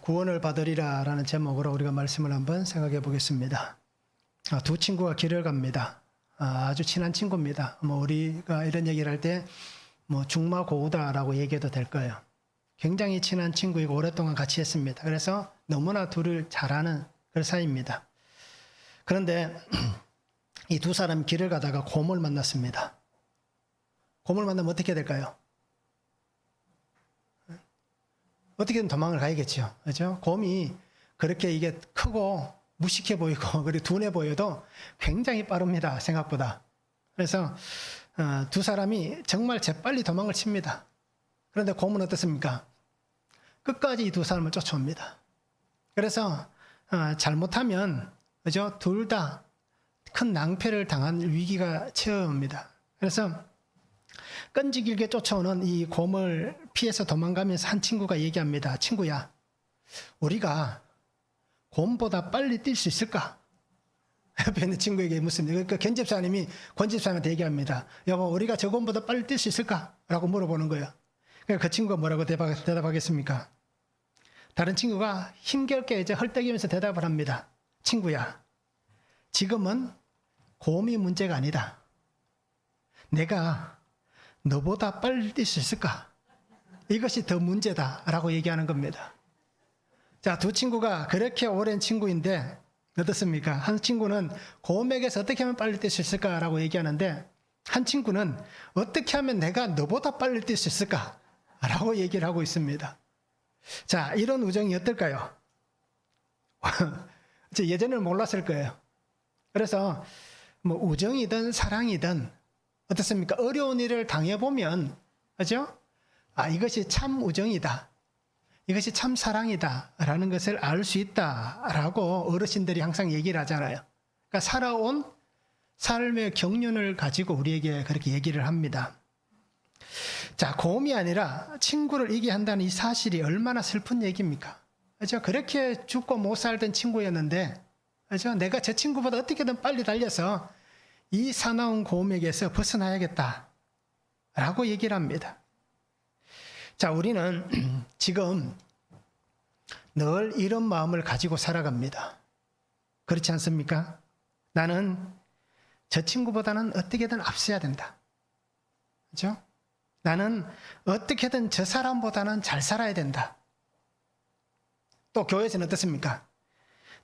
구원을 받으리라 라는 제목으로 우리가 말씀을 한번 생각해 보겠습니다. 두 친구가 길을 갑니다. 아주 친한 친구입니다. 우리가 이런 얘기를 할 때 중마고우다라고 얘기해도 될 거예요. 굉장히 친한 친구이고 오랫동안 같이 했습니다. 그래서 너무나 둘을 잘 아는 그런 사이입니다. 그런데 이 두 사람이 길을 가다가 곰을 만났습니다. 곰을 만나면 어떻게 될까요? 어떻게든 도망을 가야겠죠. 그렇죠? 곰이 그렇게 이게 크고 무식해 보이고 그리고 둔해 보여도 굉장히 빠릅니다. 생각보다. 그래서 두 사람이 정말 재빨리 도망을 칩니다. 그런데 곰은 어떻습니까? 끝까지 이 두 사람을 쫓아옵니다. 그래서 잘못하면 그죠? 둘 다 큰 낭패를 당한 위기가 처음입니다. 그래서 끈질기게 쫓아오는 이 곰을 피해서 도망가면서 한 친구가 얘기합니다. 친구야, 우리가 곰보다 빨리 뛸 수 있을까? 옆에 있는 친구에게 묻습니다. 그러니까 견 집사님이 권 집사님한테 얘기합니다. 여보, 우리가 저 곰보다 빨리 뛸 수 있을까? 라고 물어보는 거예요. 그러니까 그 친구가 뭐라고 대답하겠습니까? 다른 친구가 힘겹게 이제 헐떡이면서 대답을 합니다. 친구야, 지금은 곰이 문제가 아니다. 내가 너보다 빨리 뛸 수 있을까? 이것이 더 문제다라고 얘기하는 겁니다. 자, 두 친구가 그렇게 오랜 친구인데 어떻습니까? 한 친구는 곰에게서 어떻게 하면 빨리 뛸 수 있을까라고 얘기하는데 한 친구는 어떻게 하면 내가 너보다 빨리 뛸 수 있을까라고 얘기를 하고 있습니다. 자, 이런 우정이 어떨까요? 예전에는 몰랐을 거예요. 그래서 우정이든 사랑이든 어떻습니까? 어려운 일을 당해보면, 그죠? 이것이 참 우정이다. 이것이 참 사랑이다. 라는 것을 알 수 있다. 라고 어르신들이 항상 얘기를 하잖아요. 그러니까 살아온 삶의 경륜을 가지고 우리에게 그렇게 얘기를 합니다. 자, 곰이 아니라 친구를 이기게 한다는 이 사실이 얼마나 슬픈 얘기입니까? 그죠? 그렇게 죽고 못 살던 친구였는데, 그죠? 내가 저 친구보다 어떻게든 빨리 달려서 이 사나운 곰에게서 벗어나야겠다 라고 얘기를 합니다. 자, 우리는 지금 늘 이런 마음을 가지고 살아갑니다. 그렇지 않습니까? 나는 저 친구보다는 어떻게든 앞서야 된다. 그죠? 나는 어떻게든 저 사람보다는 잘 살아야 된다. 또 교회에서는 어떻습니까?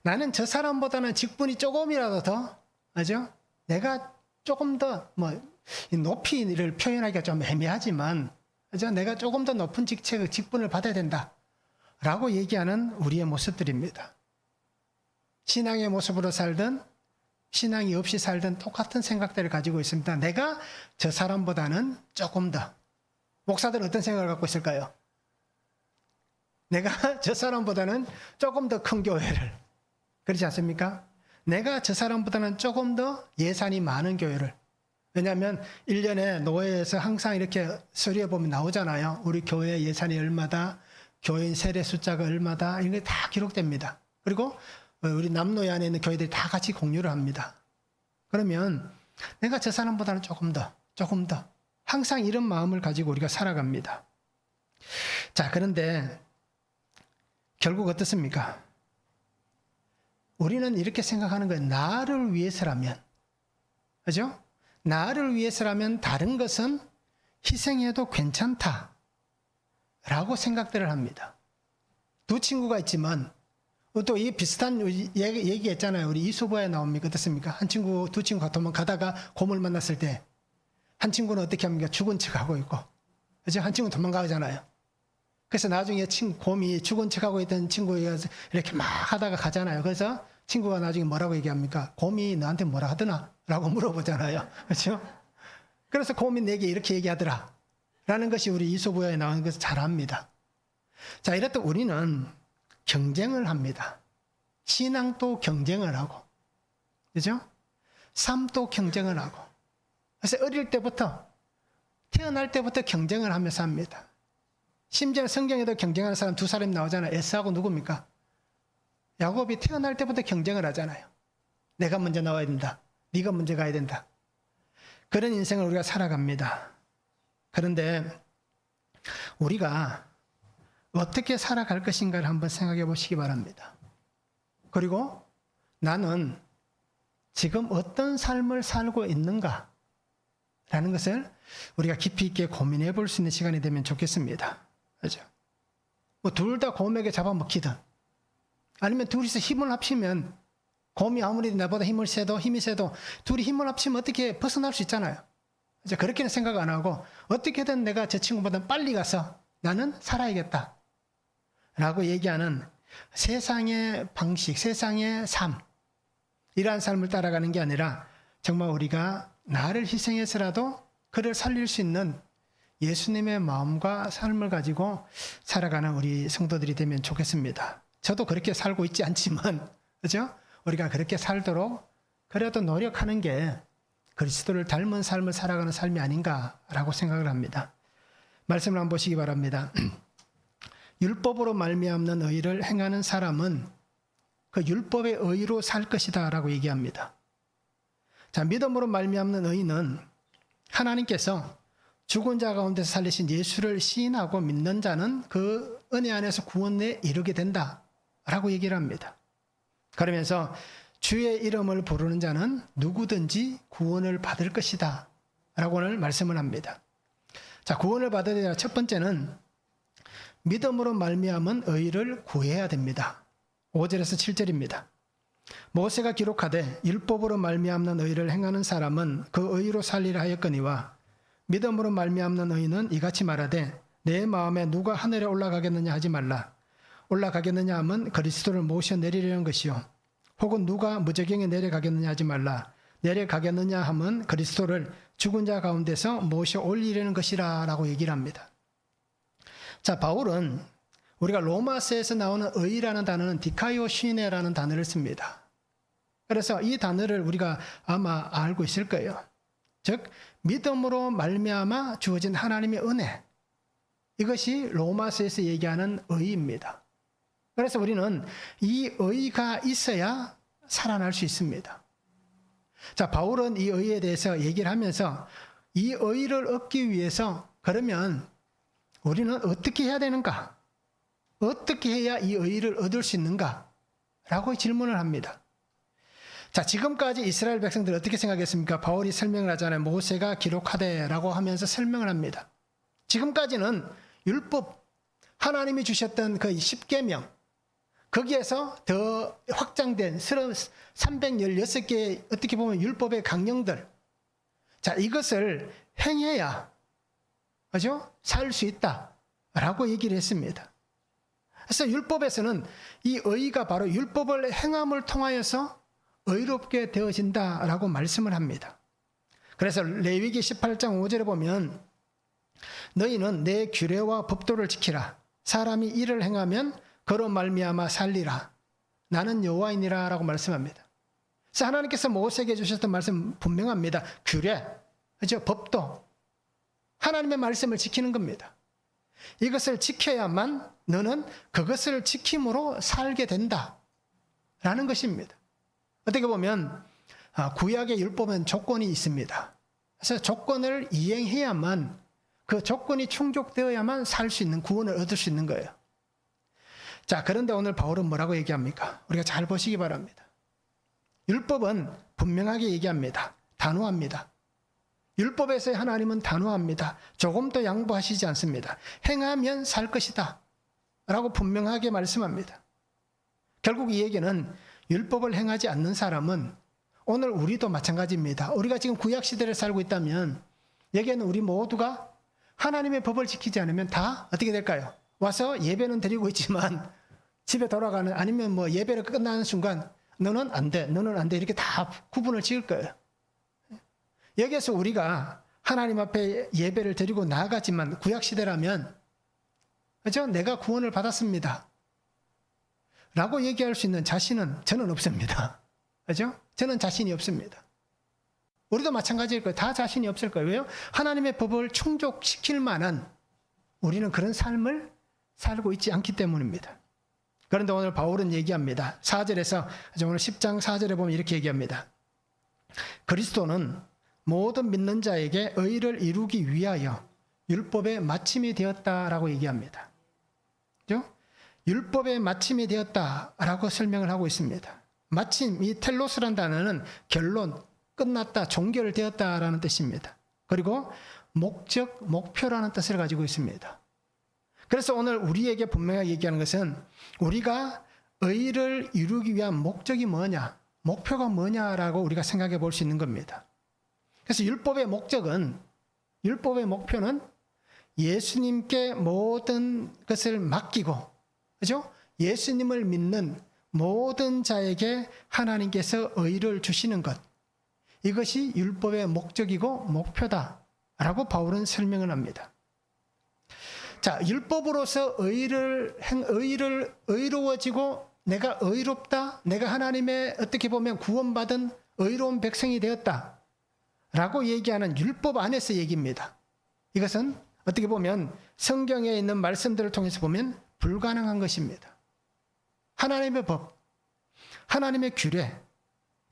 나는 저 사람보다는 직분이 조금이라도 더, 그죠? 내가 조금 더, 높이를 표현하기가 좀 애매하지만, 그죠? 내가 조금 더 높은 직분을 받아야 된다. 라고 얘기하는 우리의 모습들입니다. 신앙의 모습으로 살든, 신앙이 없이 살든 똑같은 생각들을 가지고 있습니다. 내가 저 사람보다는 조금 더. 목사들은 어떤 생각을 갖고 있을까요? 내가 저 사람보다는 조금 더 큰 교회를. 그렇지 않습니까? 내가 저 사람보다는 조금 더 예산이 많은 교회를. 왜냐하면 1년에 노회에서 항상 이렇게 서류에 보면 나오잖아요. 우리 교회 예산이 얼마다, 교인 세례 숫자가 얼마다, 이런 게 다 기록됩니다. 그리고 우리 남노회 안에 있는 교회들이 다 같이 공유를 합니다. 그러면 내가 저 사람보다는 조금 더. 항상 이런 마음을 가지고 우리가 살아갑니다. 자, 그런데 결국 어떻습니까? 우리는 이렇게 생각하는 거예요. 나를 위해서라면, 그죠? 나를 위해서라면 다른 것은 희생해도 괜찮다. 라고 생각들을 합니다. 두 친구가 있지만, 또 이 비슷한 얘기 했잖아요. 우리 이소부에 나옵니까? 어떻습니까? 두 친구가 도망가다가 곰을 만났을 때, 한 친구는 어떻게 합니까? 죽은 척하고 있고, 그죠? 한 친구는 도망가잖아요. 그래서 나중에 곰이 죽은 척하고 있던 친구가 이렇게 막 하다가 가잖아요. 그래서 친구가 나중에 뭐라고 얘기합니까? 곰이 너한테 뭐라 하더나? 라고 물어보잖아요. 그렇죠? 그래서 곰이 내게 이렇게 얘기하더라. 라는 것이 우리 이소부야에 나오는 것을 잘 압니다. 자, 이렇듯 우리는 경쟁을 합니다. 신앙도 경쟁을 하고, 그죠? 삶도 경쟁을 하고. 그래서 어릴 때부터, 태어날 때부터 경쟁을 하면서 합니다. 심지어 성경에도 경쟁하는 사람 두 사람이 나오잖아요. 에사하고 누굽니까? 야곱이 태어날 때부터 경쟁을 하잖아요. 내가 먼저 나와야 된다. 네가 먼저 가야 된다. 그런 인생을 우리가 살아갑니다. 그런데 우리가 어떻게 살아갈 것인가를 한번 생각해 보시기 바랍니다. 그리고 나는 지금 어떤 삶을 살고 있는가? 라는 것을 우리가 깊이 있게 고민해 볼 수 있는 시간이 되면 좋겠습니다. 그죠? 뭐 둘 다 곰에게 잡아먹히든 아니면 둘이서 힘을 합치면 곰이 아무리 나보다 힘이 세도 둘이 힘을 합치면 어떻게 벗어날 수 있잖아요. 그죠? 그렇게는 생각 안 하고 어떻게든 내가 저 친구보다 빨리 가서 나는 살아야겠다. 라고 얘기하는 세상의 방식, 세상의 삶. 이러한 삶을 따라가는 게 아니라 정말 우리가 나를 희생해서라도 그를 살릴 수 있는 예수님의 마음과 삶을 가지고 살아가는 우리 성도들이 되면 좋겠습니다. 저도 그렇게 살고 있지 않지만, 그죠? 우리가 그렇게 살도록 그래도 노력하는 게 그리스도를 닮은 삶을 살아가는 삶이 아닌가라고 생각을 합니다. 말씀을 한번 보시기 바랍니다. 율법으로 말미암는 의를 행하는 사람은 그 율법의 의로 살 것이다 라고 얘기합니다. 자, 믿음으로 말미암는 의는 하나님께서 죽은 자 가운데서 살리신 예수를 시인하고 믿는 자는 그 은혜 안에서 구원에 이르게 된다 라고 얘기를 합니다. 그러면서 주의 이름을 부르는 자는 누구든지 구원을 받을 것이다 라고 오늘 말씀을 합니다. 자, 구원을 받으려 첫 번째는 믿음으로 말미암은 의를 구해야 됩니다. 5절에서 7절입니다. 모세가 기록하되 율법으로 말미암는 의를 행하는 사람은 그 의로 살리라 하였거니와 믿음으로 말미암는 의는 이같이 말하되 내 마음에 누가 하늘에 올라가겠느냐 하지 말라. 올라가겠느냐 하면 그리스도를 모셔 내리려는 것이요 혹은 누가 무저경에 내려가겠느냐 하지 말라. 내려가겠느냐 하면 그리스도를 죽은 자 가운데서 모셔 올리려는 것이라 라고 얘기를 합니다. 자, 바울은 우리가 로마서에서 나오는 의라는 단어는 디카이오 시네라는 단어를 씁니다. 그래서 이 단어를 우리가 아마 알고 있을 거예요. 즉 믿음으로 말미암아 주어진 하나님의 은혜, 이것이 로마서에서 얘기하는 의입니다. 그래서 우리는 이 의가 있어야 살아날 수 있습니다. 자, 바울은 이 의에 대해서 얘기를 하면서 이 의를 얻기 위해서 그러면 우리는 어떻게 해야 되는가? 어떻게 해야 이 의를 얻을 수 있는가? 라고 질문을 합니다. 자, 지금까지 이스라엘 백성들 어떻게 생각했습니까? 바울이 설명을 하잖아요. 모세가 기록하되 라고 하면서 설명을 합니다. 지금까지는 율법, 하나님이 주셨던 그 10계명, 거기에서 더 확장된 316개의 어떻게 보면 율법의 강령들, 자, 이것을 행해야, 그죠? 살 수 있다 라고 얘기를 했습니다. 그래서 율법에서는 이 의가 바로 율법을 행함을 통하여서 의롭게 되어진다라고 말씀을 합니다. 그래서 레위기 18장 5절에 보면 너희는 내 규례와 법도를 지키라. 사람이 이를 행하면 그로 말미암아 살리라. 나는 여호와이니라 라고 말씀합니다. 그래서 하나님께서 모세에게 주셨던 말씀 분명합니다. 규례, 그죠? 법도. 하나님의 말씀을 지키는 겁니다. 이것을 지켜야만 너는 그것을 지킴으로 살게 된다라는 것입니다. 어떻게 보면 구약의 율법은 조건이 있습니다. 그래서 조건을 이행해야만, 그 조건이 충족되어야만 살 수 있는, 구원을 얻을 수 있는 거예요. 자, 그런데 오늘 바울은 뭐라고 얘기합니까? 우리가 잘 보시기 바랍니다. 율법은 분명하게 얘기합니다. 단호합니다. 율법에서의 하나님은 단호합니다. 조금도 양보하시지 않습니다. 행하면 살 것이다 라고 분명하게 말씀합니다. 결국 이 얘기는 율법을 행하지 않는 사람은, 오늘 우리도 마찬가지입니다. 우리가 지금 구약시대를 살고 있다면 여기에는 우리 모두가 하나님의 법을 지키지 않으면 다 어떻게 될까요? 와서 예배는 드리고 있지만 집에 돌아가는, 아니면 뭐 예배를 끝나는 순간 너는 안 돼, 너는 안 돼, 이렇게 다 구분을 지을 거예요. 여기에서 우리가 하나님 앞에 예배를 드리고 나아가지만 구약시대라면, 그죠? 내가 구원을 받았습니다 라고 얘기할 수 있는 자신은 저는 없습니다. 그죠? 저는 자신이 없습니다. 우리도 마찬가지일 거예요. 다 자신이 없을 거예요. 왜요? 하나님의 법을 충족시킬 만한 우리는 그런 삶을 살고 있지 않기 때문입니다. 그런데 오늘 바울은 얘기합니다. 4절에서, 오늘 10장 4절에 보면 이렇게 얘기합니다. 그리스도는 모든 믿는 자에게 의를 이루기 위하여 율법의 마침이 되었다라고 얘기합니다. 그죠? 율법의 마침이 되었다라고 설명을 하고 있습니다. 마침, 이 텔로스란 단어는 결론, 끝났다, 종결되었다라는 뜻입니다. 그리고 목적, 목표라는 뜻을 가지고 있습니다. 그래서 오늘 우리에게 분명하게 얘기하는 것은 우리가 의를 이루기 위한 목적이 뭐냐, 목표가 뭐냐라고 우리가 생각해 볼 수 있는 겁니다. 그래서 율법의 목표는 예수님께 모든 것을 맡기고, 그죠? 예수님을 믿는 모든 자에게 하나님께서 의를 주시는 것. 이것이 율법의 목적이고 목표다라고 바울은 설명을 합니다. 자, 율법으로서 의로워지고 내가 의롭다, 내가 하나님의 어떻게 보면 구원받은 의로운 백성이 되었다 라고 얘기하는 율법 안에서 얘기입니다. 이것은 어떻게 보면 성경에 있는 말씀들을 통해서 보면 불가능한 것입니다. 하나님의 법, 하나님의 규례,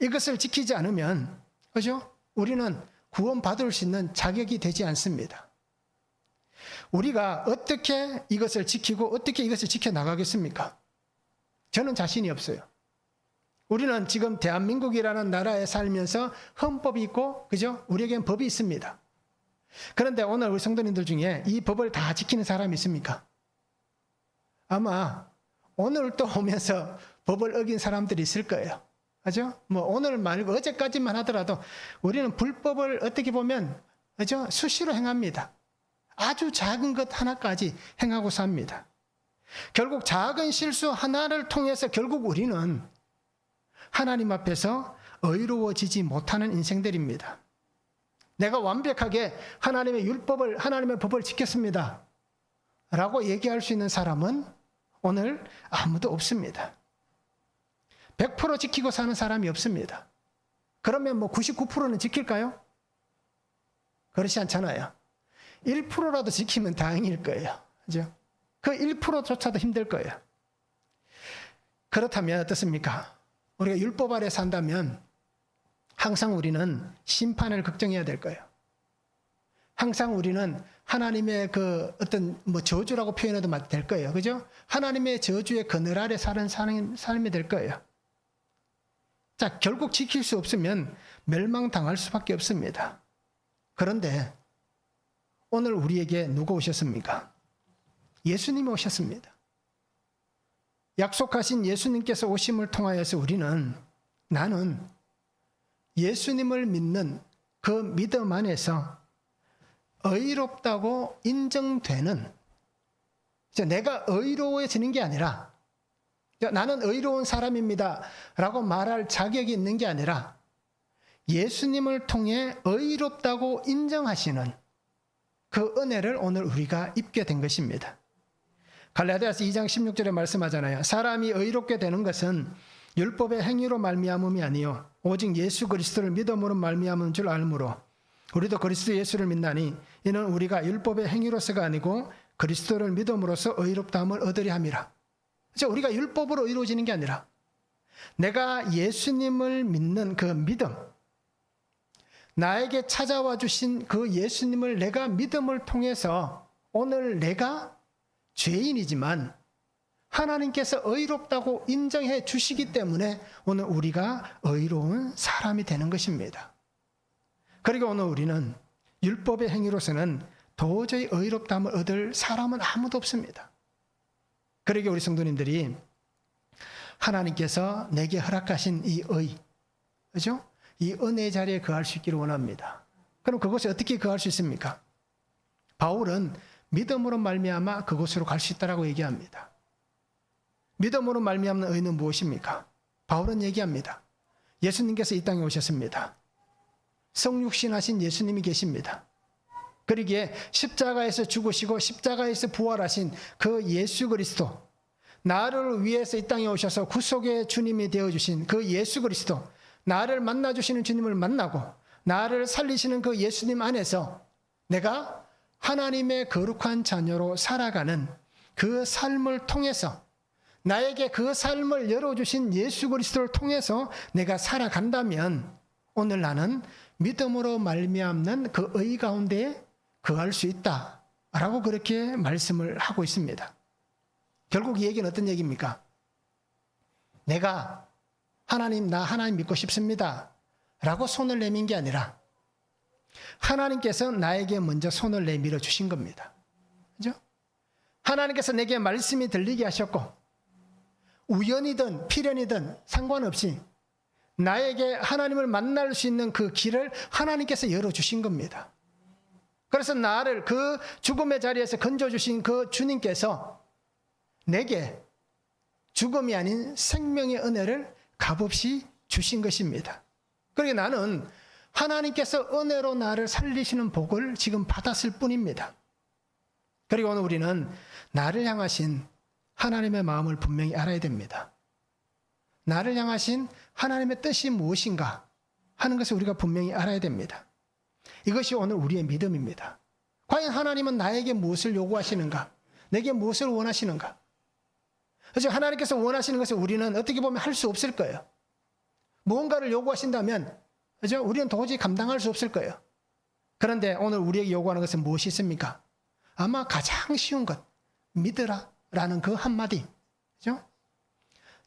이것을 지키지 않으면, 그죠? 우리는 구원받을 수 있는 자격이 되지 않습니다. 우리가 어떻게 이것을 지키고 어떻게 이것을 지켜나가겠습니까? 저는 자신이 없어요. 우리는 지금 대한민국이라는 나라에 살면서 헌법이 있고, 그죠? 우리에겐 법이 있습니다. 그런데 오늘 우리 성도님들 중에 이 법을 다 지키는 사람이 있습니까? 아마 오늘 또 오면서 법을 어긴 사람들이 있을 거예요. 그죠? 뭐 오늘 말고 어제까지만 하더라도 우리는 불법을 어떻게 보면, 그죠? 수시로 행합니다. 아주 작은 것 하나까지 행하고 삽니다. 결국 작은 실수 하나를 통해서 결국 우리는 하나님 앞에서 의로워지지 못하는 인생들입니다. 내가 완벽하게 하나님의 율법을, 하나님의 법을 지켰습니다 라고 얘기할 수 있는 사람은 오늘 아무도 없습니다. 100% 지키고 사는 사람이 없습니다. 그러면 뭐 99%는 지킬까요? 그렇지 않잖아요. 1%라도 지키면 다행일 거예요. 그죠? 그 1%조차도 힘들 거예요. 그렇다면 어떻습니까? 우리가 율법 아래 산다면 항상 우리는 심판을 걱정해야 될 거예요. 항상 우리는 하나님의 그 어떤 뭐 저주라고 표현해도 될 거예요. 그죠? 하나님의 저주의 그늘 아래 사는 삶이 될 거예요. 자, 결국 지킬 수 없으면 멸망당할 수밖에 없습니다. 그런데 오늘 우리에게 누가 오셨습니까? 예수님이 오셨습니다. 약속하신 예수님께서 오심을 통하여서 나는 예수님을 믿는 그 믿음 안에서 의롭다고 인정되는, 내가 의로워지는 게 아니라 나는 의로운 사람입니다 라고 말할 자격이 있는 게 아니라 예수님을 통해 의롭다고 인정하시는 그 은혜를 오늘 우리가 입게 된 것입니다. 갈라디아서 2장 16절에 말씀하잖아요. 사람이 의롭게 되는 것은 율법의 행위로 말미암음이 아니요 오직 예수 그리스도를 믿음으로 말미암은 줄 알므로 우리도 그리스도 예수를 믿나니 이는 우리가 율법의 행위로서가 아니고 그리스도를 믿음으로써 의롭다함을 얻으려 함이라. 그렇죠? 우리가 율법으로 이루어지는 게 아니라 내가 예수님을 믿는 그 믿음, 나에게 찾아와 주신 그 예수님을 내가 믿음을 통해서 오늘 내가 죄인이지만 하나님께서 의롭다고 인정해 주시기 때문에 오늘 우리가 의로운 사람이 되는 것입니다. 그리고 오늘 우리는 율법의 행위로서는 도저히 의롭다함을 얻을 사람은 아무도 없습니다. 그러게 우리 성도님들이 하나님께서 내게 허락하신 이 그죠? 이 은혜 자리에 거할 수 있기를 원합니다. 그럼 그곳에 어떻게 거할 수 있습니까? 바울은 믿음으로 말미암아 그곳으로 갈 수 있다라고 얘기합니다. 믿음으로 말미암는 의는 무엇입니까? 바울은 얘기합니다. 예수님께서 이 땅에 오셨습니다. 성육신하신 예수님이 계십니다. 그러기에 십자가에서 죽으시고 십자가에서 부활하신 그 예수 그리스도, 나를 위해서 이 땅에 오셔서 구속의 주님이 되어주신 그 예수 그리스도, 나를 만나주시는 주님을 만나고 나를 살리시는 그 예수님 안에서 내가 하나님의 거룩한 자녀로 살아가는 그 삶을 통해서, 나에게 그 삶을 열어주신 예수 그리스도를 통해서 내가 살아간다면 오늘 나는 믿음으로 말미암는 그 의 가운데에 거할 수 있다라고 그렇게 말씀을 하고 있습니다. 결국 이 얘기는 어떤 얘기입니까? 내가 나 하나님 믿고 싶습니다 라고 손을 내민 게 아니라 하나님께서 나에게 먼저 손을 내밀어 주신 겁니다. 그죠? 하나님께서 내게 말씀이 들리게 하셨고 우연이든 필연이든 상관없이 나에게 하나님을 만날 수 있는 그 길을 하나님께서 열어주신 겁니다. 그래서 나를 그 죽음의 자리에서 건져주신 그 주님께서 내게 죽음이 아닌 생명의 은혜를 값없이 주신 것입니다. 그러니까 나는 하나님께서 은혜로 나를 살리시는 복을 지금 받았을 뿐입니다. 그리고 오늘 우리는 나를 향하신 하나님의 마음을 분명히 알아야 됩니다. 나를 향하신 하나님의 뜻이 무엇인가 하는 것을 우리가 분명히 알아야 됩니다. 이것이 오늘 우리의 믿음입니다. 과연 하나님은 나에게 무엇을 요구하시는가? 내게 무엇을 원하시는가? 그래서 하나님께서 원하시는 것을 우리는 어떻게 보면 할 수 없을 거예요. 무언가를 요구하신다면 그죠? 우리는 도저히 감당할 수 없을 거예요. 그런데 오늘 우리에게 요구하는 것은 무엇이 있습니까? 아마 가장 쉬운 것, 믿으라 라는 그 한마디. 그죠?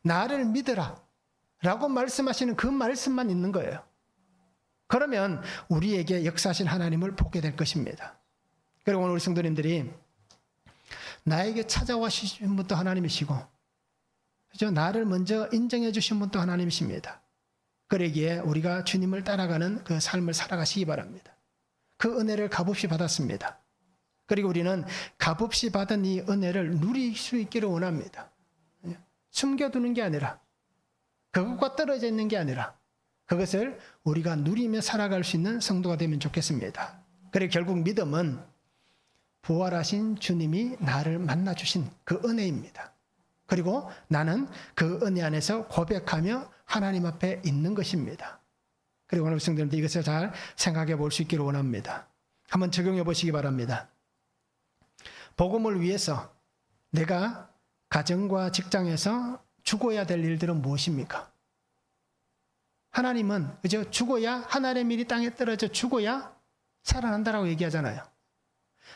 나를 믿으라 라고 말씀하시는 그 말씀만 있는 거예요. 그러면 우리에게 역사하신 하나님을 보게 될 것입니다. 그리고 오늘 우리 성도님들이 나에게 찾아와 주신 분도 하나님이시고, 그죠? 나를 먼저 인정해 주신 분도 하나님이십니다. 그러기에 우리가 주님을 따라가는 그 삶을 살아가시기 바랍니다. 그 은혜를 값없이 받았습니다. 그리고 우리는 값없이 받은 이 은혜를 누릴 수 있기를 원합니다. 숨겨두는 게 아니라, 그것과 떨어져 있는 게 아니라 그것을 우리가 누리며 살아갈 수 있는 성도가 되면 좋겠습니다. 그리고 결국 믿음은 부활하신 주님이 나를 만나주신 그 은혜입니다. 그리고 나는 그 은혜 안에서 고백하며 하나님 앞에 있는 것입니다. 그리고 오늘 성도님들 이것을 잘 생각해 볼 수 있기를 원합니다. 한번 적용해 보시기 바랍니다. 복음을 위해서 내가 가정과 직장에서 죽어야 될 일들은 무엇입니까? 하나님은 그죠? 죽어야 하늘의 밀이 땅에 떨어져 죽어야 살아난다라고 얘기하잖아요.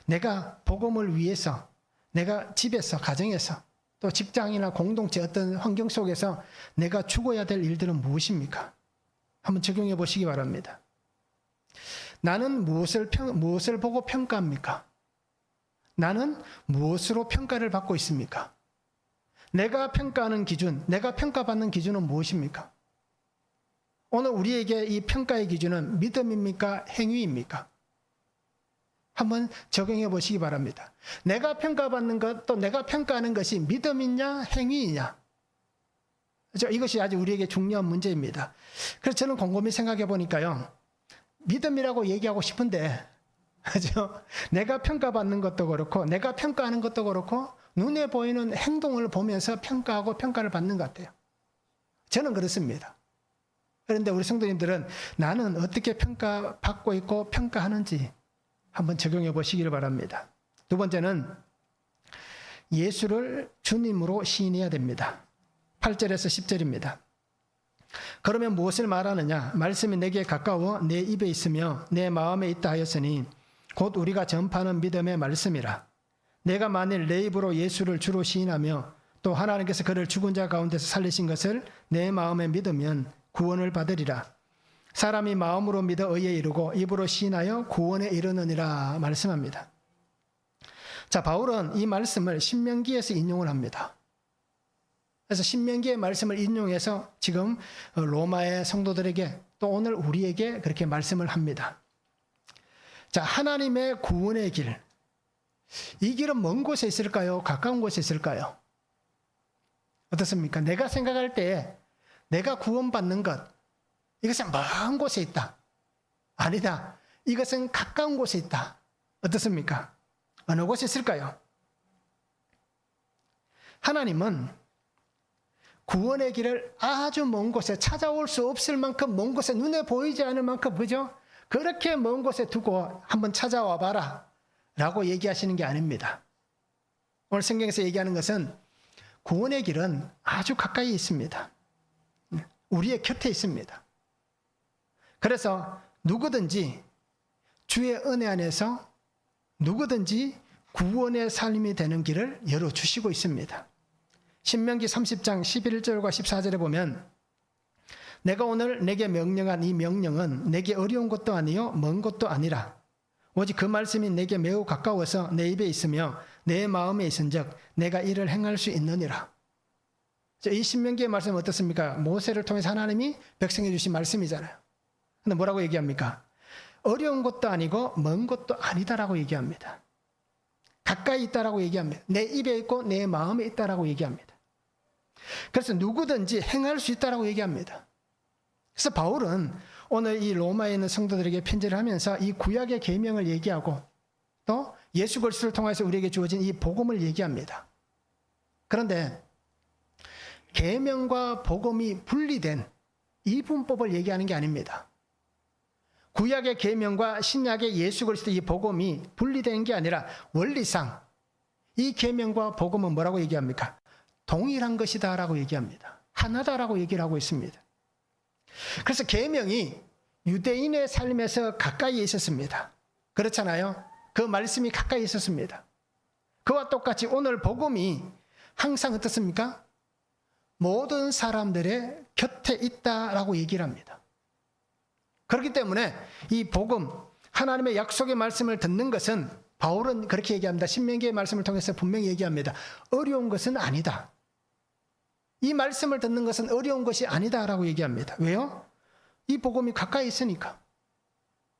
내가 복음을 위해서 내가 집에서 가정에서 또 직장이나 공동체 어떤 환경 속에서 내가 죽어야 될 일들은 무엇입니까? 한번 적용해 보시기 바랍니다. 나는 무엇을 보고 평가합니까? 나는 무엇으로 평가를 받고 있습니까? 내가 평가하는 기준, 내가 평가받는 기준은 무엇입니까? 오늘 우리에게 이 평가의 기준은 믿음입니까? 행위입니까? 한번 적용해 보시기 바랍니다. 내가 평가받는 것, 또 내가 평가하는 것이 믿음이냐, 행위이냐? 그렇죠? 이것이 아주 우리에게 중요한 문제입니다. 그래서 저는 곰곰이 생각해 보니까요, 믿음이라고 얘기하고 싶은데, 그렇죠? 내가 평가받는 것도 그렇고, 내가 평가하는 것도 그렇고, 눈에 보이는 행동을 보면서 평가하고 평가를 받는 것 같아요. 저는 그렇습니다. 그런데 우리 성도님들은 나는 어떻게 평가받고 있고 평가하는지 한번 적용해 보시기를 바랍니다. 두 번째는 예수를 주님으로 시인해야 됩니다. 8절에서 10절입니다. 그러면 무엇을 말하느냐? 말씀이 내게 가까워 내 입에 있으며 내 마음에 있다 하였으니 곧 우리가 전파하는 믿음의 말씀이라. 내가 만일 내 입으로 예수를 주로 시인하며 또 하나님께서 그를 죽은 자 가운데서 살리신 것을 내 마음에 믿으면 구원을 받으리라. 사람이 마음으로 믿어 의에 이르고 입으로 시인하여 구원에 이르느니라 말씀합니다. 자, 바울은 이 말씀을 신명기에서 인용을 합니다. 그래서 신명기의 말씀을 인용해서 지금 로마의 성도들에게 또 오늘 우리에게 그렇게 말씀을 합니다. 자, 하나님의 구원의 길. 이 길은 먼 곳에 있을까요? 가까운 곳에 있을까요? 어떻습니까? 내가 생각할 때 내가 구원받는 것, 이것은 먼 곳에 있다. 아니다. 이것은 가까운 곳에 있다. 어떻습니까? 어느 곳에 있을까요? 하나님은 구원의 길을 아주 먼 곳에 찾아올 수 없을 만큼 먼 곳에 눈에 보이지 않을 만큼 그죠? 그렇게 먼 곳에 두고 한번 찾아와 봐라 라고 얘기하시는 게 아닙니다. 오늘 성경에서 얘기하는 것은 구원의 길은 아주 가까이 있습니다. 우리의 곁에 있습니다. 그래서 누구든지 주의 은혜 안에서 누구든지 구원의 삶이 되는 길을 열어주시고 있습니다. 신명기 30장 11절과 14절에 보면 내가 오늘 내게 명령한 이 명령은 내게 어려운 것도 아니요 먼 것도 아니라 오직 그 말씀이 내게 매우 가까워서 내 입에 있으며 내 마음에 있은즉 내가 이를 행할 수 있느니라. 이 신명기의 말씀은 어떻습니까? 모세를 통해서 하나님이 백성해 주신 말씀이잖아요. 근데 뭐라고 얘기합니까? 어려운 것도 아니고 먼 것도 아니다라고 얘기합니다. 가까이 있다라고 얘기합니다. 내 입에 있고 내 마음에 있다라고 얘기합니다. 그래서 누구든지 행할 수 있다라고 얘기합니다. 그래서 바울은 오늘 이 로마에 있는 성도들에게 편지를 하면서 이 구약의 계명을 얘기하고 또 예수 그리스도를 통해서 우리에게 주어진 이 복음을 얘기합니다. 그런데 계명과 복음이 분리된 이분법을 얘기하는 게 아닙니다. 구약의 계명과 신약의 예수 그리스도 이 복음이 분리된 게 아니라 원리상 이 계명과 복음은 뭐라고 얘기합니까? 동일한 것이다라고 얘기합니다. 하나다라고 얘기를 하고 있습니다. 그래서 계명이 유대인의 삶에서 가까이 있었습니다. 그렇잖아요. 그 말씀이 가까이 있었습니다. 그와 똑같이 오늘 복음이 항상 어떻습니까? 모든 사람들의 곁에 있다라고 얘기를 합니다. 그렇기 때문에 이 복음, 하나님의 약속의 말씀을 듣는 것은 바울은 그렇게 얘기합니다. 신명기의 말씀을 통해서 분명히 얘기합니다. 어려운 것은 아니다. 이 말씀을 듣는 것은 어려운 것이 아니다라고 얘기합니다. 왜요? 이 복음이 가까이 있으니까.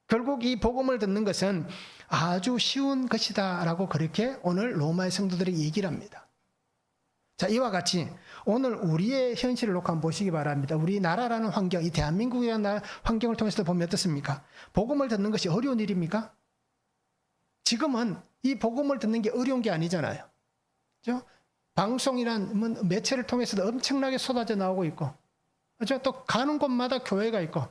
결국 이 복음을 듣는 것은 아주 쉬운 것이다라고 그렇게 오늘 로마의 성도들이 얘기를 합니다. 자, 이와 같이 오늘 우리의 현실을 놓고 한번 보시기 바랍니다. 우리나라라는 환경, 이 대한민국이라는 환경을 통해서 보면 어떻습니까? 복음을 듣는 것이 어려운 일입니까? 지금은 이 복음을 듣는 게 어려운 게 아니잖아요. 그렇죠? 방송이란 매체를 통해서도 엄청나게 쏟아져 나오고 있고, 그렇죠? 또 가는 곳마다 교회가 있고,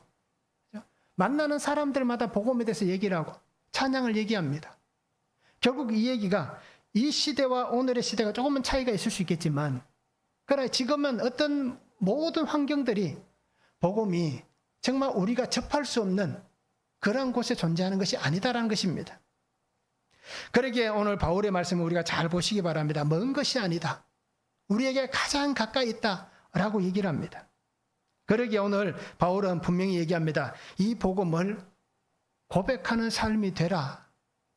그렇죠? 만나는 사람들마다 복음에 대해서 얘기를 하고 찬양을 얘기합니다. 결국 이 얘기가 이 시대와 오늘의 시대가 조금은 차이가 있을 수 있겠지만, 그러나 지금은 어떤 모든 환경들이 복음이 정말 우리가 접할 수 없는 그런 곳에 존재하는 것이 아니다라는 것입니다. 그러기에 오늘 바울의 말씀을 우리가 잘 보시기 바랍니다. 먼 것이 아니다. 우리에게 가장 가까이 있다라고 얘기를 합니다. 그러기에 오늘 바울은 분명히 얘기합니다. 이 복음을 고백하는 삶이 되라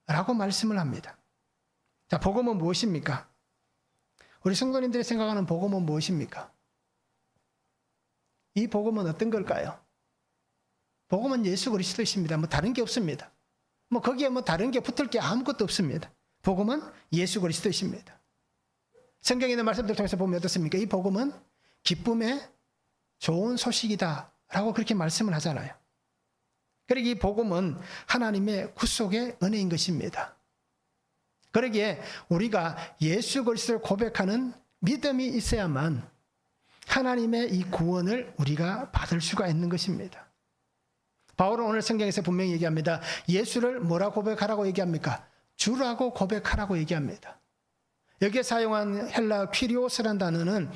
라고 말씀을 합니다. 자, 복음은 무엇입니까? 우리 성도님들이 생각하는 복음은 무엇입니까? 이 복음은 어떤 걸까요? 복음은 예수 그리스도이십니다. 다른 게 없습니다. 거기에 다른 게 붙을 게 아무것도 없습니다. 복음은 예수 그리스도이십니다. 성경에 있는 말씀들 통해서 보면 어떻습니까? 이 복음은 기쁨의 좋은 소식이다 라고 그렇게 말씀을 하잖아요. 그러기에 이 복음은 하나님의 구속의 은혜인 것입니다. 그러기에 우리가 예수 그리스도를 고백하는 믿음이 있어야만 하나님의 이 구원을 우리가 받을 수가 있는 것입니다. 바울은 오늘 성경에서 분명히 얘기합니다. 예수를 뭐라고 고백하라고 얘기합니까? 주라고 고백하라고 얘기합니다. 여기에 사용한 헬라 퀴리오스라는 단어는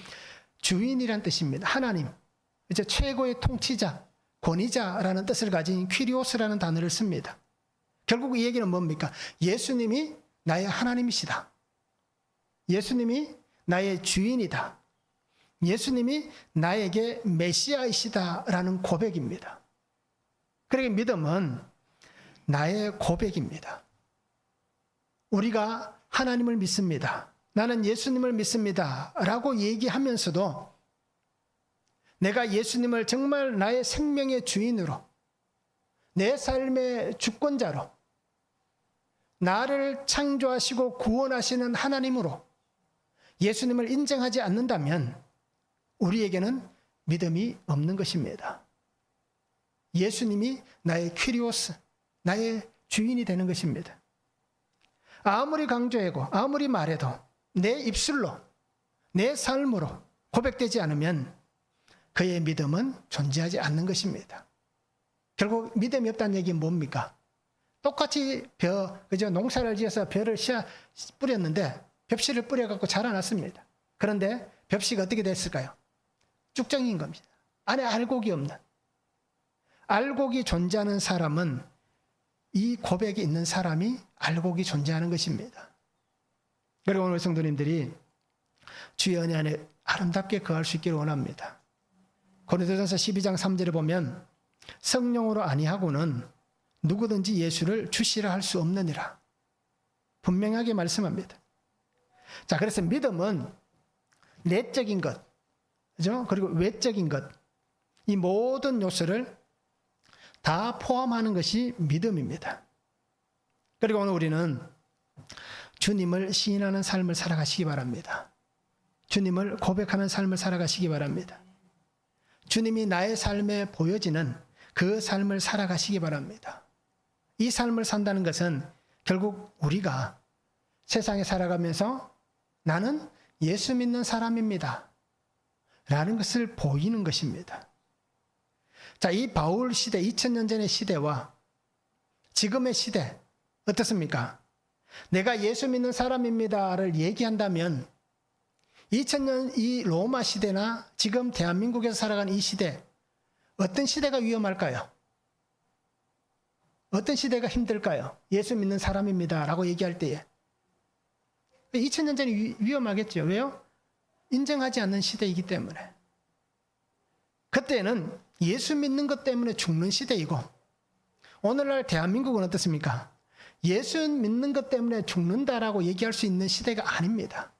주인이란 뜻입니다. 하나님, 이제 최고의 통치자, 권위자라는 뜻을 가진 퀴리오스라는 단어를 씁니다. 결국 이 얘기는 뭡니까? 예수님이 나의 하나님이시다. 예수님이 나의 주인이다. 예수님이 나에게 메시아이시다라는 고백입니다. 그러니까 믿음은 나의 고백입니다. 우리가 하나님을 믿습니다. 나는 예수님을 믿습니다. 라고 얘기하면서도 내가 예수님을 정말 나의 생명의 주인으로, 내 삶의 주권자로, 나를 창조하시고 구원하시는 하나님으로 예수님을 인정하지 않는다면 우리에게는 믿음이 없는 것입니다. 예수님이 나의 퀴리오스, 나의 주인이 되는 것입니다. 아무리 강조하고 아무리 말해도 내 입술로, 내 삶으로 고백되지 않으면 그의 믿음은 존재하지 않는 것입니다. 결국 믿음이 없다는 얘기는 뭡니까? 똑같이 그저 농사를 지어서 벼를 뿌렸는데 벽씨를 뿌려갖고 자라났습니다. 그런데 벽씨가 어떻게 됐을까요? 쭉정인 겁니다. 안에 알곡이 없는. 알곡이 존재하는 사람은 이 고백이 있는 사람이 알곡이 존재하는 것입니다. 그리고 오늘 성도님들이 주의 은혜 안에 아름답게 거할 수 있기를 원합니다. 고린도전서 12장 3절에 보면 성령으로 아니하고는 누구든지 예수를 주시라 할 수 없느니라. 분명하게 말씀합니다. 자, 그래서 믿음은 내적인 것, 그죠? 그리고 외적인 것, 이 모든 요소를 다 포함하는 것이 믿음입니다. 그리고 오늘 우리는 주님을 시인하는 삶을 살아가시기 바랍니다. 주님을 고백하는 삶을 살아가시기 바랍니다. 주님이 나의 삶에 보여지는 그 삶을 살아가시기 바랍니다. 이 삶을 산다는 것은 결국 우리가 세상에 살아가면서 나는 예수 믿는 사람입니다 라는 것을 보이는 것입니다. 자, 이 바울 시대, 2000년 전의 시대와 지금의 시대 어떻습니까? 내가 예수 믿는 사람입니다를 얘기한다면 2000년 이 로마 시대나 지금 대한민국에서 살아가는 이 시대, 어떤 시대가 위험할까요? 어떤 시대가 힘들까요? 예수 믿는 사람입니다 라고 얘기할 때에 2000년 전이 위험하겠죠. 왜요? 인정하지 않는 시대이기 때문에. 그때는 예수 믿는 것 때문에 죽는 시대이고, 오늘날 대한민국은 어떻습니까? 예수 믿는 것 때문에 죽는다라고 얘기할 수 있는 시대가 아닙니다.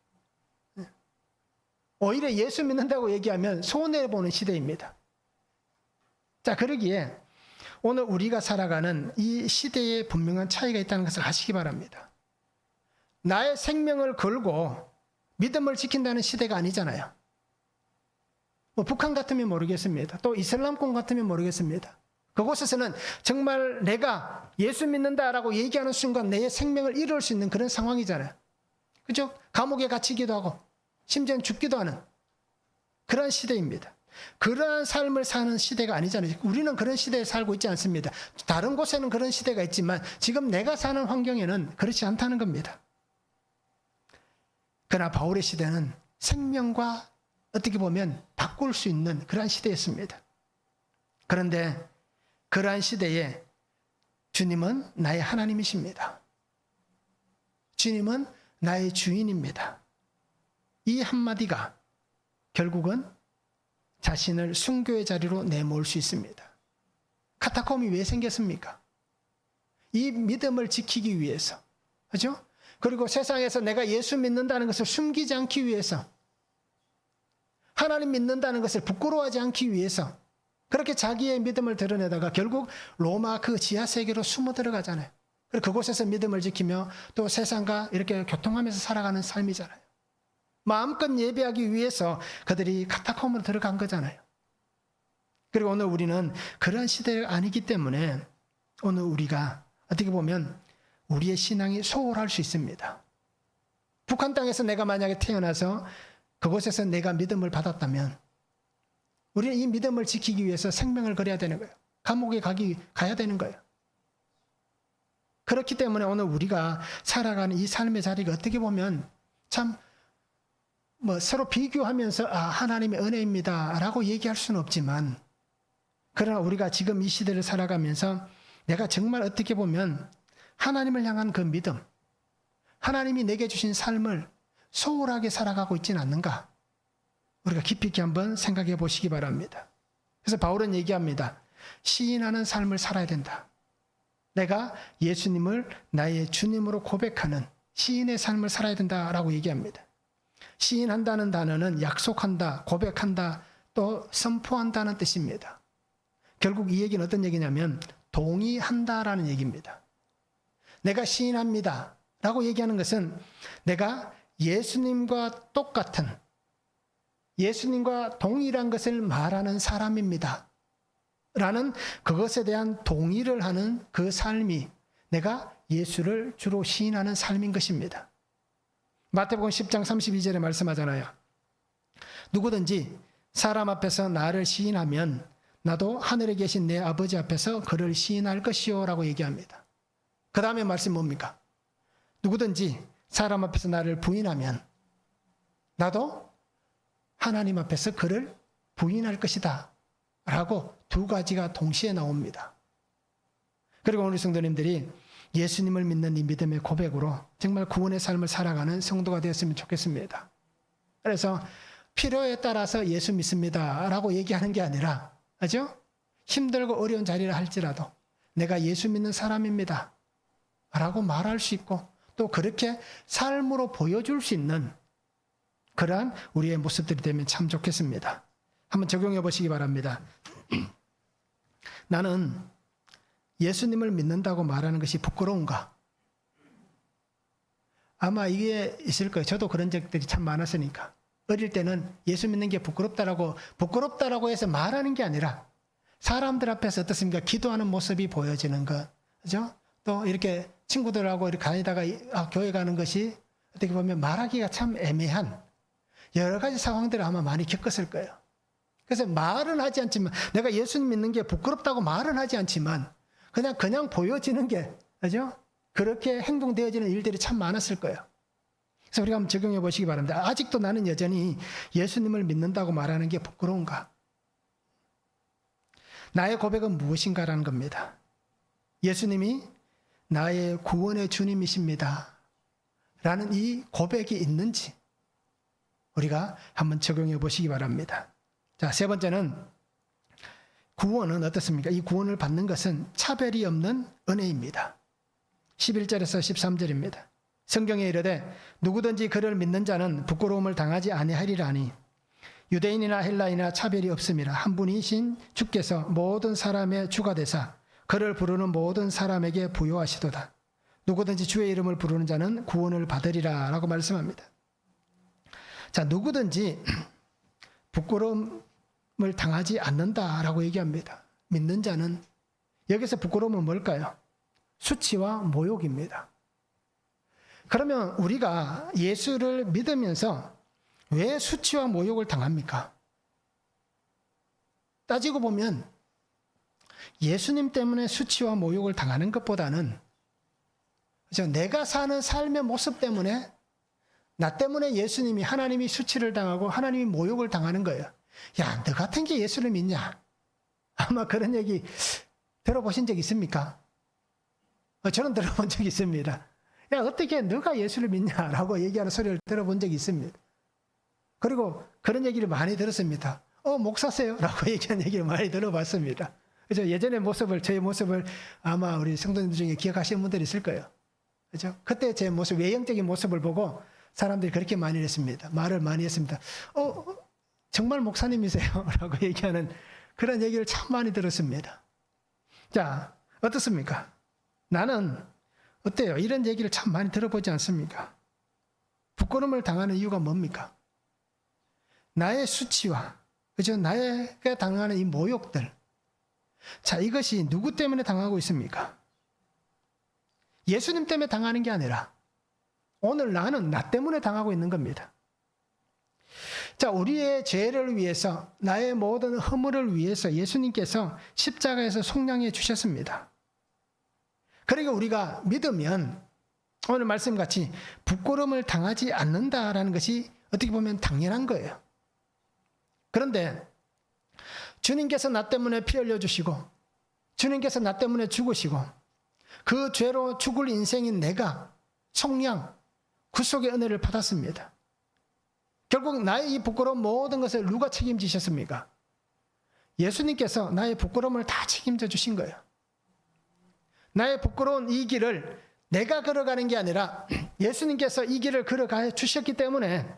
오히려 예수 믿는다고 얘기하면 손해보는 시대입니다. 자, 그러기에 오늘 우리가 살아가는 이 시대에 분명한 차이가 있다는 것을 아시기 바랍니다. 나의 생명을 걸고 믿음을 지킨다는 시대가 아니잖아요. 뭐 북한 같으면 모르겠습니다. 또 이슬람권 같으면 모르겠습니다. 그곳에서는 정말 내가 예수 믿는다라고 얘기하는 순간 내 생명을 잃을 수 있는 그런 상황이잖아요. 그죠? 감옥에 갇히기도 하고 심지어는 죽기도 하는 그런 시대입니다. 그러한 삶을 사는 시대가 아니잖아요. 우리는 그런 시대에 살고 있지 않습니다. 다른 곳에는 그런 시대가 있지만 지금 내가 사는 환경에는 그렇지 않다는 겁니다. 그러나 바울의 시대는 생명과 어떻게 보면 바꿀 수 있는 그러한 시대였습니다. 그런데 그러한 시대에 주님은 나의 하나님이십니다. 주님은 나의 주인입니다. 이 한마디가 결국은 자신을 순교의 자리로 내몰 수 있습니다. 카타콤이 왜 생겼습니까? 이 믿음을 지키기 위해서. 그죠? 그리고 세상에서 내가 예수 믿는다는 것을 숨기지 않기 위해서, 하나님 믿는다는 것을 부끄러워하지 않기 위해서 그렇게 자기의 믿음을 드러내다가 결국 로마 그 지하 세계로 숨어 들어가잖아요. 그리고 그곳에서 믿음을 지키며 또 세상과 이렇게 교통하면서 살아가는 삶이잖아요. 마음껏 예배하기 위해서 그들이 카타콤으로 들어간 거잖아요. 그리고 오늘 우리는 그런 시대가 아니기 때문에 오늘 우리가 어떻게 보면 우리의 신앙이 소홀할 수 있습니다. 북한 땅에서 내가 만약에 태어나서 그곳에서 내가 믿음을 받았다면 우리는 이 믿음을 지키기 위해서 생명을 걸어야 되는 거예요. 감옥에 가야 되는 거예요. 그렇기 때문에 오늘 우리가 살아가는 이 삶의 자리가 어떻게 보면 참 서로 비교하면서 하나님의 은혜입니다 라고 얘기할 수는 없지만, 그러나 우리가 지금 이 시대를 살아가면서 내가 정말 어떻게 보면 하나님을 향한 그 믿음, 하나님이 내게 주신 삶을 소홀하게 살아가고 있지는 않는가, 우리가 깊이 있게 한번 생각해 보시기 바랍니다. 그래서 바울은 얘기합니다. 시인하는 삶을 살아야 된다. 내가 예수님을 나의 주님으로 고백하는 시인의 삶을 살아야 된다라고 얘기합니다. 시인한다는 단어는 약속한다, 고백한다, 또 선포한다는 뜻입니다. 결국 이 얘기는 어떤 얘기냐면 동의한다라는 얘기입니다. 내가 시인합니다 라고 얘기하는 것은 내가 예수님과 똑같은, 예수님과 동일한 것을 말하는 사람입니다 라는 그것에 대한 동의를 하는 그 삶이 내가 예수를 주로 시인하는 삶인 것입니다. 마태복음 10장 32절에 말씀하잖아요. 누구든지 사람 앞에서 나를 시인하면 나도 하늘에 계신 내 아버지 앞에서 그를 시인할 것이요 라고 얘기합니다. 그 다음에 말씀 뭡니까? 누구든지 사람 앞에서 나를 부인하면 나도 하나님 앞에서 그를 부인할 것이다 라고 두 가지가 동시에 나옵니다. 그리고 오늘 성도님들이 예수님을 믿는 이 믿음의 고백으로 정말 구원의 삶을 살아가는 성도가 되었으면 좋겠습니다. 그래서 필요에 따라서 예수 믿습니다 라고 얘기하는 게 아니라, 그죠? 힘들고 어려운 자리라 할지라도 내가 예수 믿는 사람입니다 라고 말할 수 있고, 또 그렇게 삶으로 보여줄 수 있는 그러한 우리의 모습들이 되면 참 좋겠습니다. 한번 적용해 보시기 바랍니다. 나는 예수님을 믿는다고 말하는 것이 부끄러운가? 아마 이게 있을 거예요. 저도 그런 적들이 참 많았으니까. 어릴 때는 예수 믿는 게 부끄럽다라고 해서 말하는 게 아니라 사람들 앞에서 어떻습니까? 기도하는 모습이 보여지는 것. 그죠? 또 이렇게 친구들하고 이렇게 다니다가 교회 가는 것이 어떻게 보면 말하기가 참 애매한 여러 가지 상황들을 아마 많이 겪었을 거예요. 그래서 말은 하지 않지만, 내가 예수님 믿는 게 부끄럽다고 말은 하지 않지만 그냥 보여지는 게, 그죠? 그렇게 행동되어지는 일들이 참 많았을 거예요. 그래서 우리가 한번 적용해 보시기 바랍니다. 아직도 나는 여전히 예수님을 믿는다고 말하는 게 부끄러운가? 나의 고백은 무엇인가라는 겁니다. 예수님이 나의 구원의 주님이십니다 라는 이 고백이 있는지 우리가 한번 적용해 보시기 바랍니다. 자, 세 번째는, 구원은 어떻습니까? 이 구원을 받는 것은 차별이 없는 은혜입니다. 11절에서 13절입니다. 성경에 이르되 누구든지 그를 믿는 자는 부끄러움을 당하지 아니하리라니 유대인이나 헬라인이나 차별이 없음이라. 한 분이신 주께서 모든 사람의 주가 되사 그를 부르는 모든 사람에게 부요하시도다. 누구든지 주의 이름을 부르는 자는 구원을 받으리라 라고 말씀합니다. 자, 누구든지 부끄러움을 당하지 않는다라고 얘기합니다. 믿는 자는, 여기서 부끄러움은 뭘까요? 수치와 모욕입니다. 그러면 우리가 예수를 믿으면서 왜 수치와 모욕을 당합니까? 따지고 보면 예수님 때문에 수치와 모욕을 당하는 것보다는, 내가 사는 삶의 모습 때문에, 나 때문에 예수님이, 하나님이 수치를 당하고 하나님이 모욕을 당하는 거예요. 야, 너 같은 게 예수를 믿냐? 아마 그런 얘기 들어보신 적 있습니까? 저는 들어본 적이 있습니다. 야, 어떻게 너가 예수를 믿냐라고 얘기하는 소리를 들어본 적이 있습니다. 그리고 그런 얘기를 많이 들었습니다. 목사세요? 라고 얘기하는 얘기를 많이 들어봤습니다. 그죠? 예전의 모습을, 저의 모습을 아마 우리 성도님들 중에 기억하시는 분들이 있을 거예요. 그죠? 그때 제 모습, 외형적인 모습을 보고 사람들이 그렇게 많이 했습니다. 말을 많이 했습니다. 정말 목사님이세요? 라고 얘기하는 그런 얘기를 참 많이 들었습니다. 자, 어떻습니까? 나는 어때요? 이런 얘기를 참 많이 들어보지 않습니까? 부끄러움을 당하는 이유가 뭡니까? 나의 수치와, 그죠? 나에게 당하는 이 모욕들. 자, 이것이 누구 때문에 당하고 있습니까? 예수님 때문에 당하는 게 아니라 오늘 나는 나 때문에 당하고 있는 겁니다. 자, 우리의 죄를 위해서, 나의 모든 허물을 위해서 예수님께서 십자가에서 속량해 주셨습니다. 그러니까 우리가 믿으면 오늘 말씀같이 부끄러움을 당하지 않는다라는 것이 어떻게 보면 당연한 거예요. 그런데 주님께서 나 때문에 피 흘려주시고 주님께서 나 때문에 죽으시고 그 죄로 죽을 인생인 내가 속량, 구속의 은혜를 받았습니다. 결국 나의 이 부끄러운 모든 것을 누가 책임지셨습니까? 예수님께서 나의 부끄러움을 다 책임져 주신 거예요. 나의 부끄러운 이 길을 내가 걸어가는 게 아니라 예수님께서 이 길을 걸어가 주셨기 때문에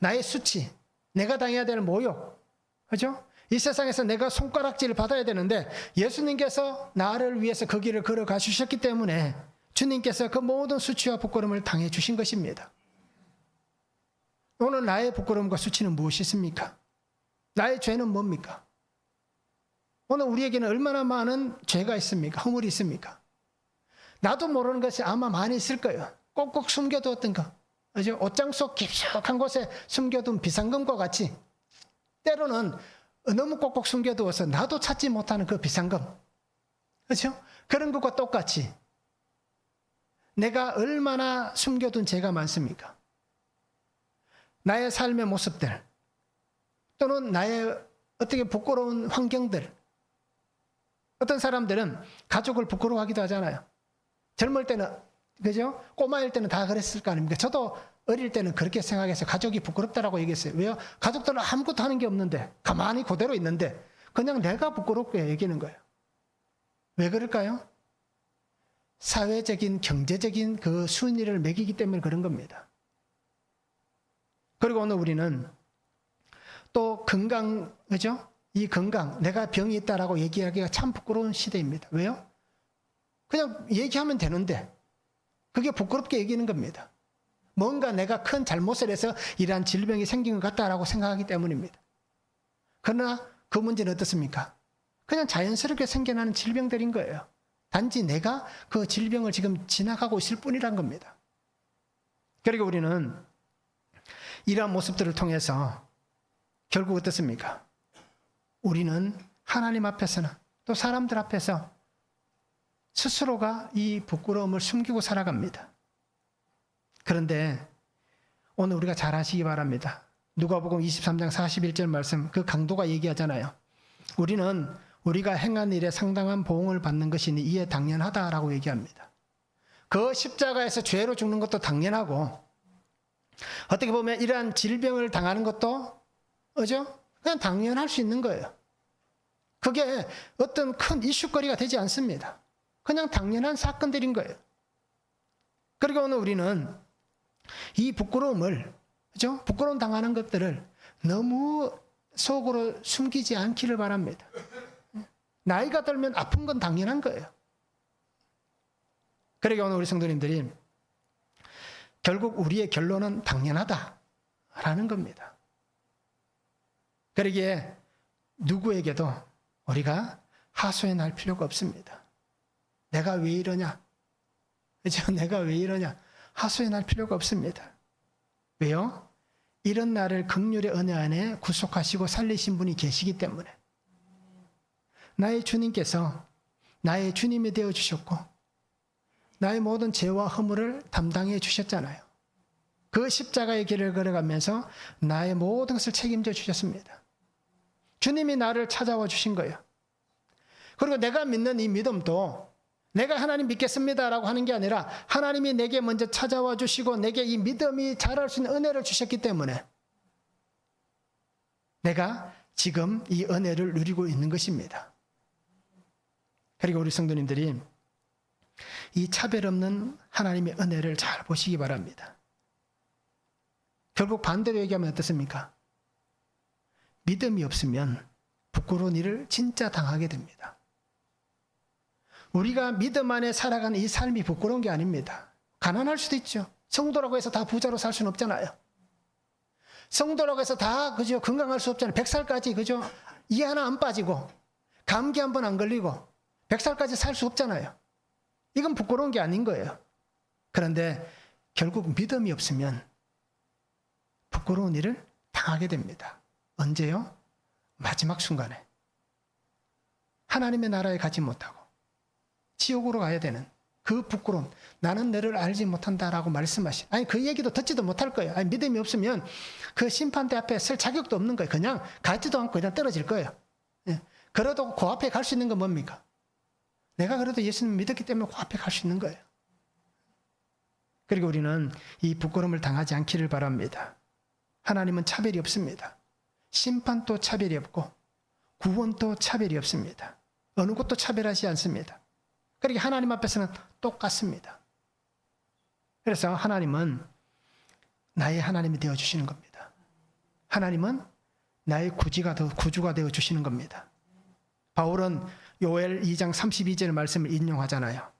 나의 수치, 내가 당해야 될 모욕, 그죠? 이 세상에서 내가 손가락질을 받아야 되는데 예수님께서 나를 위해서 그 길을 걸어가 주셨기 때문에 주님께서 그 모든 수치와 부끄러움을 당해 주신 것입니다. 오늘 나의 부끄러움과 수치는 무엇이 있습니까? 나의 죄는 뭡니까? 오늘 우리에게는 얼마나 많은 죄가 있습니까? 허물이 있습니까? 나도 모르는 것이 아마 많이 있을 거예요. 꼭꼭 숨겨두었던 거. 그죠? 옷장 속 깊숙한 곳에 숨겨둔 비상금과 같이 때로는 너무 꼭꼭 숨겨두어서 나도 찾지 못하는 그 비상금. 그렇죠? 그런 것과 똑같이 내가 얼마나 숨겨둔 죄가 많습니까? 나의 삶의 모습들 또는 나의 어떻게 부끄러운 환경들. 어떤 사람들은 가족을 부끄러워하기도 하잖아요. 젊을 때는, 그죠? 꼬마일 때는 다 그랬을 거 아닙니까? 저도 어릴 때는 그렇게 생각해서 가족이 부끄럽다라고 얘기했어요. 왜요? 가족들은 아무것도 하는 게 없는데, 가만히 그대로 있는데 그냥 내가 부끄럽게 여기는 거예요. 왜 그럴까요? 사회적인, 경제적인 그 순위를 매기기 때문에 그런 겁니다. 그리고 오늘 우리는 또 건강, 그죠? 이 건강, 내가 병이 있다라고 얘기하기가 참 부끄러운 시대입니다. 왜요? 그냥 얘기하면 되는데 그게 부끄럽게 얘기하는 겁니다. 뭔가 내가 큰 잘못을 해서 이러한 질병이 생긴 것 같다라고 생각하기 때문입니다. 그러나 그 문제는 어떻습니까? 그냥 자연스럽게 생겨나는 질병들인 거예요. 단지 내가 그 질병을 지금 지나가고 있을 뿐이란 겁니다. 그리고 우리는 이러한 모습들을 통해서 결국 어떻습니까? 우리는 하나님 앞에서는 또 사람들 앞에서 스스로가 이 부끄러움을 숨기고 살아갑니다. 그런데 오늘 우리가 잘 아시기 바랍니다. 누가복음 23장 41절 말씀, 그 강도가 얘기하잖아요. 우리는 우리가 행한 일에 상당한 보응을 받는 것이니 이에 당연하다라고 얘기합니다. 그 십자가에서 죄로 죽는 것도 당연하고, 어떻게 보면 이러한 질병을 당하는 것도 그죠? 그냥 당연할 수 있는 거예요. 그게 어떤 큰 이슈거리가 되지 않습니다. 그냥 당연한 사건들인 거예요. 그리고 오늘 우리는 이 부끄러움을, 그죠? 부끄러움 당하는 것들을 너무 속으로 숨기지 않기를 바랍니다. 나이가 들면 아픈 건 당연한 거예요. 그러니까 오늘 우리 성도님들이 결국 우리의 결론은 당연하다라는 겁니다. 그러기에 누구에게도 우리가 하소연할 필요가 없습니다. 내가 왜 이러냐? 그죠? 내가 왜 이러냐? 하소연할 필요가 없습니다. 왜요? 이런 나를 긍휼의 은혜 안에 구속하시고 살리신 분이 계시기 때문에. 나의 주님께서 나의 주님이 되어주셨고 나의 모든 죄와 허물을 담당해 주셨잖아요. 그 십자가의 길을 걸어가면서 나의 모든 것을 책임져 주셨습니다. 주님이 나를 찾아와 주신 거예요. 그리고 내가 믿는 이 믿음도 내가 하나님 믿겠습니다라고 하는 게 아니라 하나님이 내게 먼저 찾아와 주시고 내게 이 믿음이 자랄 수 있는 은혜를 주셨기 때문에 내가 지금 이 은혜를 누리고 있는 것입니다. 그리고 우리 성도님들이 이 차별 없는 하나님의 은혜를 잘 보시기 바랍니다. 결국 반대로 얘기하면 어떻습니까? 믿음이 없으면 부끄러운 일을 진짜 당하게 됩니다. 우리가 믿음 안에 살아가는 이 삶이 부끄러운 게 아닙니다. 가난할 수도 있죠. 성도라고 해서 다 부자로 살 수는 없잖아요. 성도라고 해서 다 그죠 건강할 수 없잖아요. 100살까지 그죠 이 하나 안 빠지고 감기 한 번 안 걸리고 100살까지 살 수 없잖아요. 이건 부끄러운 게 아닌 거예요. 그런데 결국 믿음이 없으면 부끄러운 일을 당하게 됩니다. 언제요? 마지막 순간에. 하나님의 나라에 가지 못하고 지옥으로 가야 되는 그 부끄러움. 나는 너를 알지 못한다라고 말씀하신. 아니 그 얘기도 듣지도 못할 거예요. 아니 믿음이 없으면 그 심판대 앞에 설 자격도 없는 거예요. 그냥 가지도 않고 그냥 떨어질 거예요. 예. 그래도 그 앞에 갈 수 있는 건 뭡니까? 내가 그래도 예수님 믿었기 때문에 그 앞에 갈 수 있는 거예요. 그리고 우리는 이 부끄러움을 당하지 않기를 바랍니다. 하나님은 차별이 없습니다. 심판도 차별이 없고 구원도 차별이 없습니다. 어느 것도 차별하지 않습니다. 그러니까 하나님 앞에서는 똑같습니다. 그래서 하나님은 나의 하나님이 되어주시는 겁니다. 하나님은 나의 구주가 되어주시는 겁니다. 바울은 요엘 2장 32절 말씀을 인용하잖아요.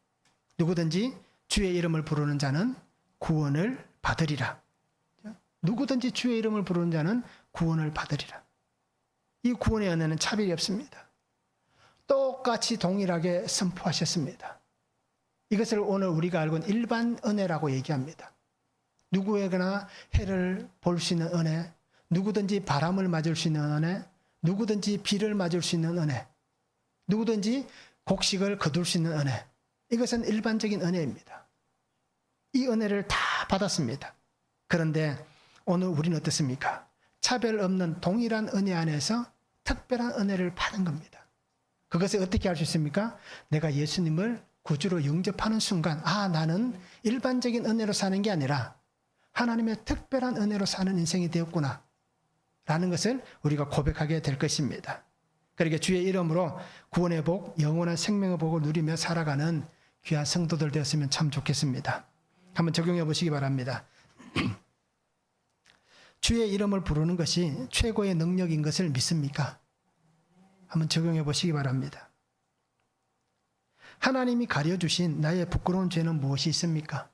누구든지 주의 이름을 부르는 자는 구원을 받으리라. 누구든지 주의 이름을 부르는 자는 구원을 받으리라. 이 구원의 은혜는 차별이 없습니다. 똑같이 동일하게 선포하셨습니다. 이것을 오늘 우리가 알고 있는 일반 은혜라고 얘기합니다. 누구에게나 해를 볼 수 있는 은혜, 누구든지 바람을 맞을 수 있는 은혜, 누구든지 비를 맞을 수 있는 은혜, 누구든지 곡식을 거둘 수 있는 은혜. 이것은 일반적인 은혜입니다. 이 은혜를 다 받았습니다. 그런데 오늘 우리는 어떻습니까? 차별 없는 동일한 은혜 안에서 특별한 은혜를 받은 겁니다. 그것을 어떻게 알 수 있습니까? 내가 예수님을 구주로 영접하는 순간, 나는 일반적인 은혜로 사는 게 아니라 하나님의 특별한 은혜로 사는 인생이 되었구나 라는 것을 우리가 고백하게 될 것입니다. 그러니까 주의 이름으로 구원의 복, 영원한 생명의 복을 누리며 살아가는 귀한 성도들 되었으면 참 좋겠습니다. 한번 적용해 보시기 바랍니다. 주의 이름을 부르는 것이 최고의 능력인 것을 믿습니까? 한번 적용해 보시기 바랍니다. 하나님이 가려주신 나의 부끄러운 죄는 무엇이 있습니까?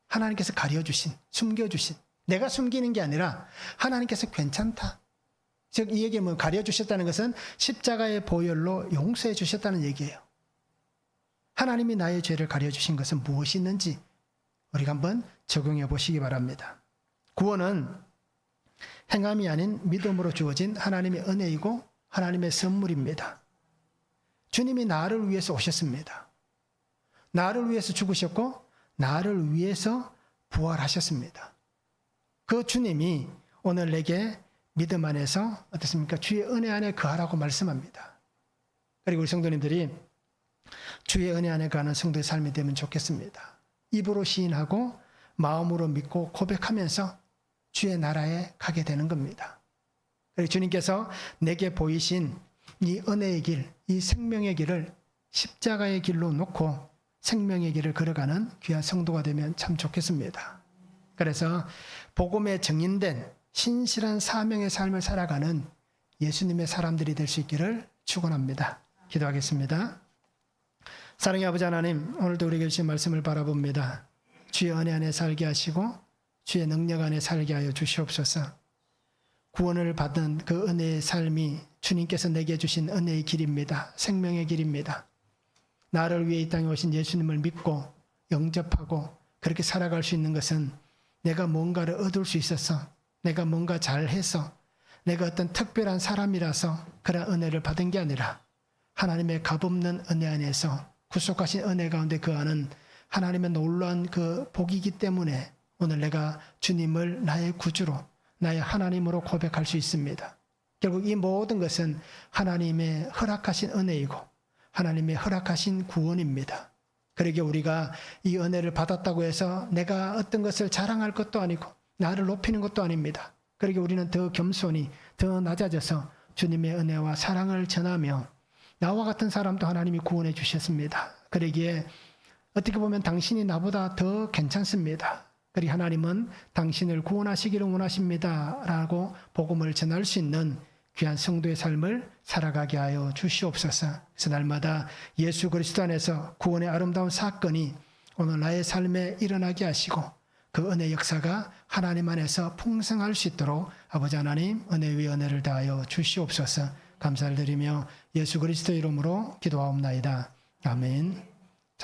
하나님께서 가려주신, 숨겨주신, 내가 숨기는 게 아니라 하나님께서 괜찮다. 즉 이 얘기는 뭐 가려주셨다는 것은 십자가의 보혈로 용서해 주셨다는 얘기예요. 하나님이 나의 죄를 가려주신 것은 무엇이 있는지 우리가 한번 적용해 보시기 바랍니다. 구원은 행함이 아닌 믿음으로 주어진 하나님의 은혜이고 하나님의 선물입니다. 주님이 나를 위해서 오셨습니다. 나를 위해서 죽으셨고 나를 위해서 부활하셨습니다. 그 주님이 오늘 내게 믿음 안에서 어떻습니까? 주의 은혜 안에 거하라고 말씀합니다. 그리고 우리 성도님들이 주의 은혜 안에 거하는 성도의 삶이 되면 좋겠습니다. 입으로 시인하고 마음으로 믿고 고백하면서 주의 나라에 가게 되는 겁니다. 그리고 주님께서 내게 보이신 이 은혜의 길, 이 생명의 길을 십자가의 길로 놓고 생명의 길을 걸어가는 귀한 성도가 되면 참 좋겠습니다. 그래서 복음에 정인된 신실한 사명의 삶을 살아가는 예수님의 사람들이 될 수 있기를 축원합니다. 기도하겠습니다. 사랑의 아버지 하나님, 오늘도 우리에게 주신 말씀을 바라봅니다. 주의 은혜 안에 살게 하시고 주의 능력 안에 살게 하여 주시옵소서. 구원을 받은 그 은혜의 삶이 주님께서 내게 주신 은혜의 길입니다. 생명의 길입니다. 나를 위해 이 땅에 오신 예수님을 믿고 영접하고 그렇게 살아갈 수 있는 것은 내가 뭔가를 얻을 수 있어서, 내가 뭔가 잘해서, 내가 어떤 특별한 사람이라서 그런 은혜를 받은 게 아니라 하나님의 값없는 은혜 안에서 구속하신 은혜 가운데 거하는 하나님의 놀라운 그 복이기 때문에 오늘 내가 주님을 나의 구주로, 나의 하나님으로 고백할 수 있습니다. 결국 이 모든 것은 하나님의 허락하신 은혜이고 하나님의 허락하신 구원입니다. 그러기에 우리가 이 은혜를 받았다고 해서 내가 어떤 것을 자랑할 것도 아니고 나를 높이는 것도 아닙니다. 그러기에 우리는 더 겸손히, 더 낮아져서 주님의 은혜와 사랑을 전하며 나와 같은 사람도 하나님이 구원해 주셨습니다. 그러기에 어떻게 보면 당신이 나보다 더 괜찮습니다. 그리고 하나님은 당신을 구원하시기를 원하십니다. 라고 복음을 전할 수 있는 귀한 성도의 삶을 살아가게 하여 주시옵소서. 그래서 날마다 예수 그리스도 안에서 구원의 아름다운 사건이 오늘 나의 삶에 일어나게 하시고 그 은혜 역사가 하나님 안에서 풍성할 수 있도록 아버지 하나님 은혜 위에 은혜를 다하여 주시옵소서. 감사를 드리며 예수 그리스도 이름으로 기도하옵나이다. 아멘.